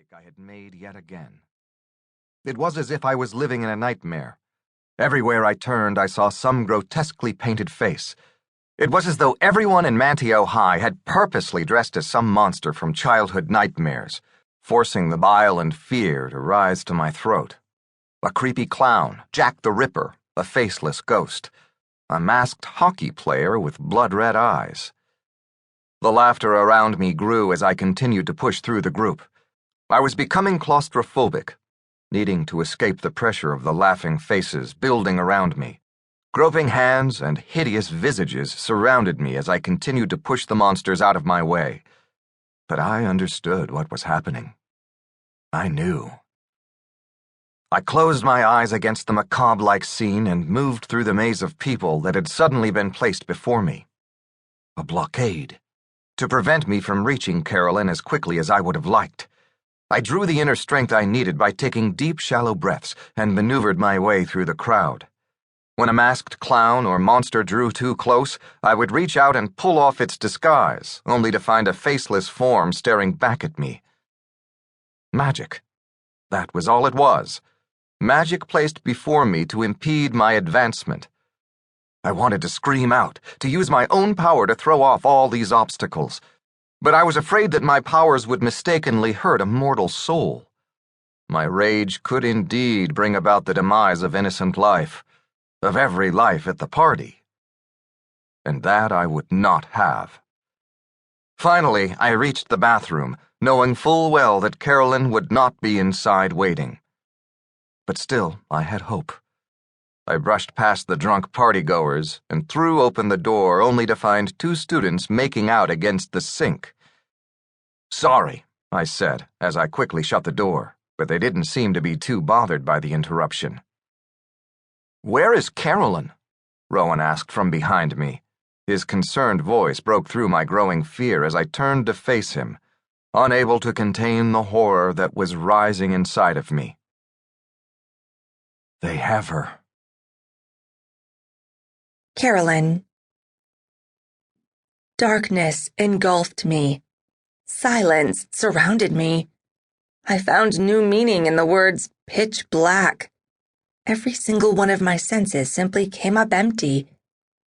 mistake I had made yet again. It was as if I was living in a nightmare. Everywhere I turned, I saw some grotesquely painted face. It was as though everyone in Manteo High had purposely dressed as some monster from childhood nightmares, forcing the bile and fear to rise to my throat. A creepy clown, Jack the Ripper, a faceless ghost, a masked hockey player with blood-red eyes. The laughter around me grew as I continued to push through the group. I was becoming claustrophobic, needing to escape the pressure of the laughing faces building around me. Groping hands and hideous visages surrounded me as I continued to push the monsters out of my way. But I understood what was happening. I knew. I closed my eyes against the macabre-like scene and moved through the maze of people that had suddenly been placed before me. A blockade, to prevent me from reaching Carolyn as quickly as I would have liked. I drew the inner strength I needed by taking deep, shallow breaths and maneuvered my way through the crowd. When a masked clown or monster drew too close, I would reach out and pull off its disguise, only to find a faceless form staring back at me. Magic. That was all it was. Magic placed before me to impede my advancement. I wanted to scream out, to use my own power to throw off all these obstacles. But I was afraid that my powers would mistakenly hurt a mortal soul. My rage could indeed bring about the demise of innocent life, of every life at the party. And that I would not have. Finally, I reached the bathroom, knowing full well that Carolyn would not be inside waiting. But still, I had hope. I brushed past the drunk partygoers and threw open the door only to find two students making out against the sink. "Sorry," I said as I quickly shut the door, but they didn't seem to be too bothered by the interruption. "Where is Carolyn?" Rowan asked from behind me. His concerned voice broke through my growing fear as I turned to face him, unable to contain the horror that was rising inside of me. "They have her." Carolyn. Darkness engulfed me. Silence surrounded me. I found new meaning in the words pitch black. Every single one of my senses simply came up empty.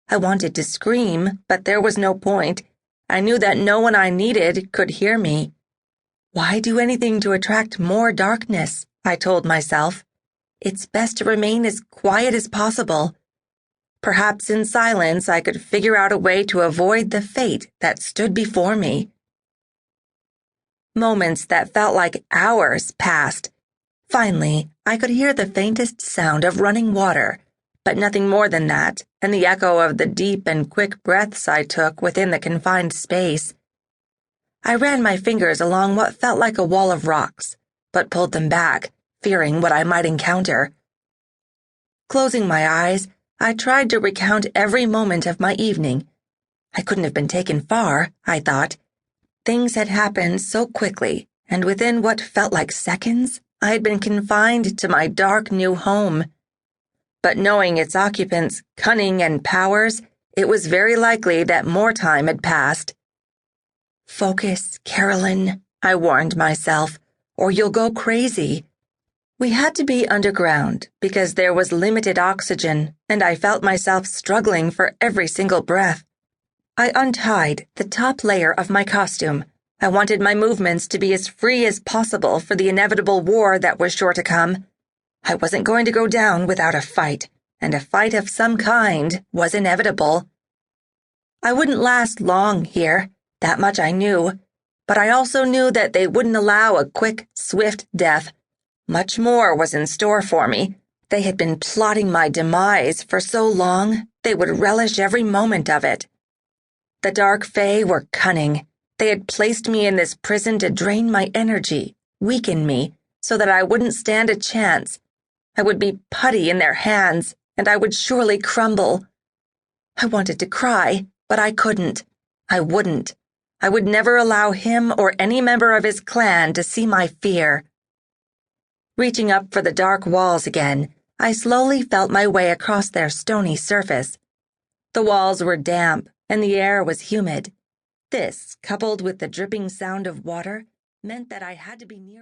I wanted to scream, but there was no point. I knew that no one I needed could hear me. Why do anything to attract more darkness? I told myself. It's best to remain as quiet as possible. Perhaps in silence I could figure out a way to avoid the fate that stood before me. Moments that felt like hours passed. Finally, I could hear the faintest sound of running water, but nothing more than that, and the echo of the deep and quick breaths I took within the confined space. I ran my fingers along what felt like a wall of rocks, but pulled them back, fearing what I might encounter. Closing my eyes, I tried to recount every moment of my evening. I couldn't have been taken far, I thought. Things had happened so quickly, and within what felt like seconds, I had been confined to my dark new home. But knowing its occupants' cunning and powers, it was very likely that more time had passed. "Focus, Carolyn," I warned myself, "or you'll go crazy." We had to be underground because there was limited oxygen, and I felt myself struggling for every single breath. I untied the top layer of my costume. I wanted my movements to be as free as possible for the inevitable war that was sure to come. I wasn't going to go down without a fight, and a fight of some kind was inevitable. I wouldn't last long here, that much I knew, but I also knew that they wouldn't allow a quick, swift death. Much more was in store for me. They had been plotting my demise for so long, they would relish every moment of it. The Dark Fae were cunning. They had placed me in this prison to drain my energy, weaken me, so that I wouldn't stand a chance. I would be putty in their hands, and I would surely crumble. I wanted to cry, but I couldn't. I wouldn't. I would never allow him or any member of his clan to see my fear. Reaching up for the dark walls again, I slowly felt my way across their stony surface. The walls were damp, and the air was humid. This, coupled with the dripping sound of water, meant that I had to be near